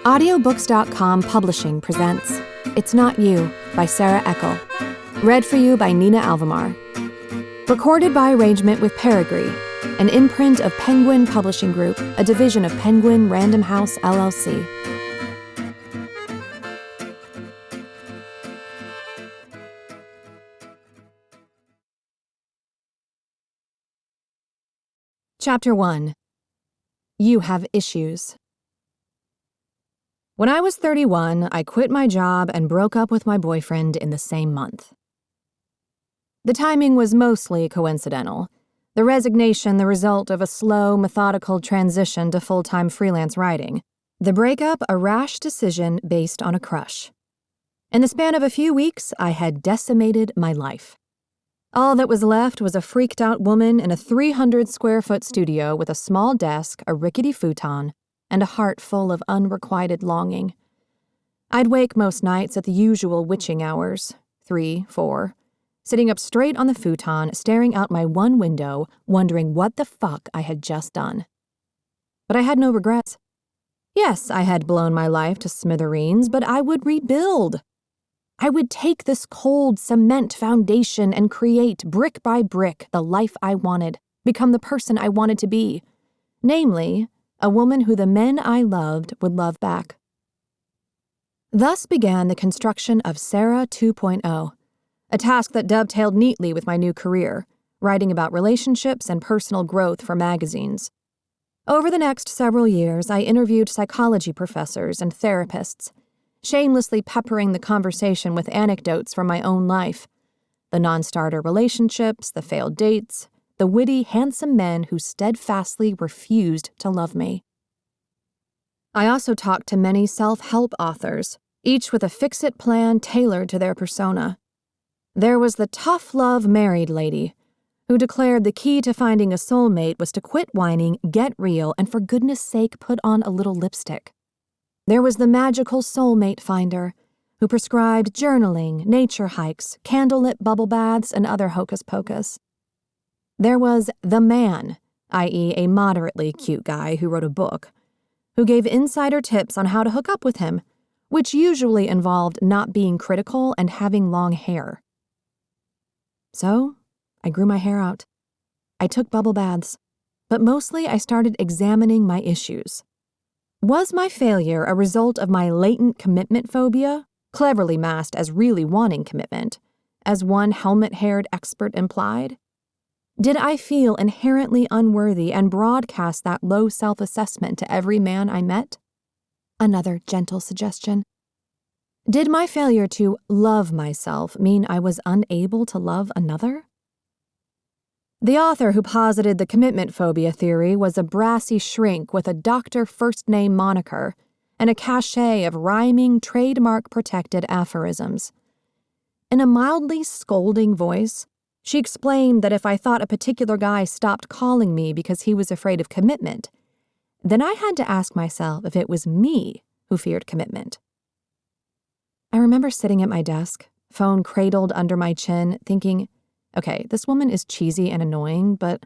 Audiobooks.com Publishing presents It's Not You by Sara Eckel. Read for you by Nina Alvamar. Recorded by arrangement with Peregree, an imprint of Penguin Publishing Group, a division of Penguin Random House, LLC. Chapter 1. You Have Issues. When I was 31, I quit my job and broke up with my boyfriend in the same month. The timing was mostly coincidental. The resignation the result of a slow, methodical transition to full-time freelance writing. The breakup a rash decision based on a crush. In the span of a few weeks, I had decimated my life. All that was left was a freaked-out woman in a 300-square-foot studio with a small desk, a rickety futon, and a heart full of unrequited longing. I'd wake most nights at the usual witching hours, 3, 4, sitting up straight on the futon, staring out my one window, wondering what the fuck I had just done. But I had no regrets. Yes, I had blown my life to smithereens, but I would rebuild. I would take this cold cement foundation and create, brick by brick, the life I wanted, become the person I wanted to be. Namely, a woman who the men I loved would love back. Thus began the construction of Sara 2.0, a task that dovetailed neatly with my new career, writing about relationships and personal growth for magazines. Over the next several years, I interviewed psychology professors and therapists, shamelessly peppering the conversation with anecdotes from my own life, the non-starter relationships, the failed dates, the witty, handsome men who steadfastly refused to love me. I also talked to many self-help authors, each with a fix-it plan tailored to their persona. There was the tough love married lady, who declared the key to finding a soulmate was to quit whining, get real, and for goodness sake put on a little lipstick. There was the magical soulmate finder, who prescribed journaling, nature hikes, candlelit bubble baths, and other hocus-pocus. There was the man, i.e. a moderately cute guy who wrote a book, who gave insider tips on how to hook up with him, which usually involved not being critical and having long hair. So, I grew my hair out. I took bubble baths, but mostly I started examining my issues. Was my failure a result of my latent commitment phobia, cleverly masked as really wanting commitment, as one helmet-haired expert implied? Did I feel inherently unworthy and broadcast that low self-assessment to every man I met? Another gentle suggestion. Did my failure to love myself mean I was unable to love another? The author who posited the commitment phobia theory was a brassy shrink with a doctor first-name moniker and a cachet of rhyming, trademark-protected aphorisms. In a mildly scolding voice, she explained that if I thought a particular guy stopped calling me because he was afraid of commitment, then I had to ask myself if it was me who feared commitment. I remember sitting at my desk, phone cradled under my chin, thinking, okay, this woman is cheesy and annoying, but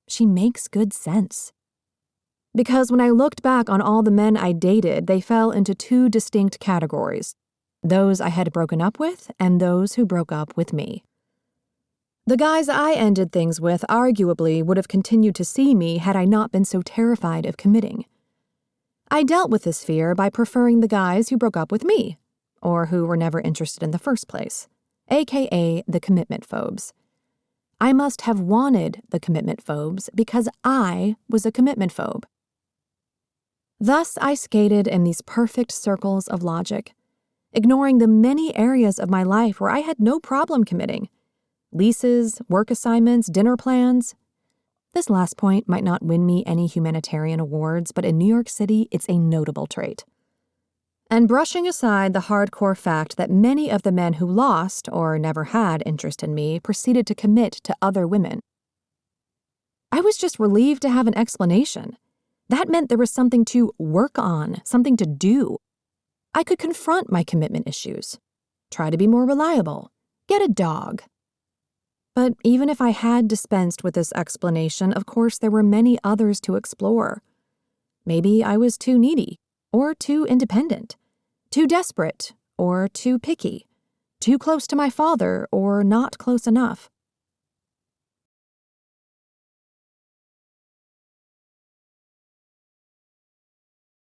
she makes good sense. Because when I looked back on all the men I dated, they fell into two distinct categories, those I had broken up with and those who broke up with me. The guys I ended things with arguably would have continued to see me had I not been so terrified of committing. I dealt with this fear by preferring the guys who broke up with me, or who were never interested in the first place, aka the commitment phobes. I must have wanted the commitment phobes because I was a commitment phobe. Thus I skated in these perfect circles of logic, ignoring the many areas of my life where I had no problem committing. Leases, work assignments, dinner plans. This last point might not win me any humanitarian awards, but in New York City, it's a notable trait. And brushing aside the hardcore fact that many of the men who lost or never had interest in me proceeded to commit to other women. I was just relieved to have an explanation. That meant there was something to work on, something to do. I could confront my commitment issues, try to be more reliable, get a dog. But even if I had dispensed with this explanation, of course there were many others to explore. Maybe I was too needy. or too independent, too desperate or too picky, too close to my father or not close enough.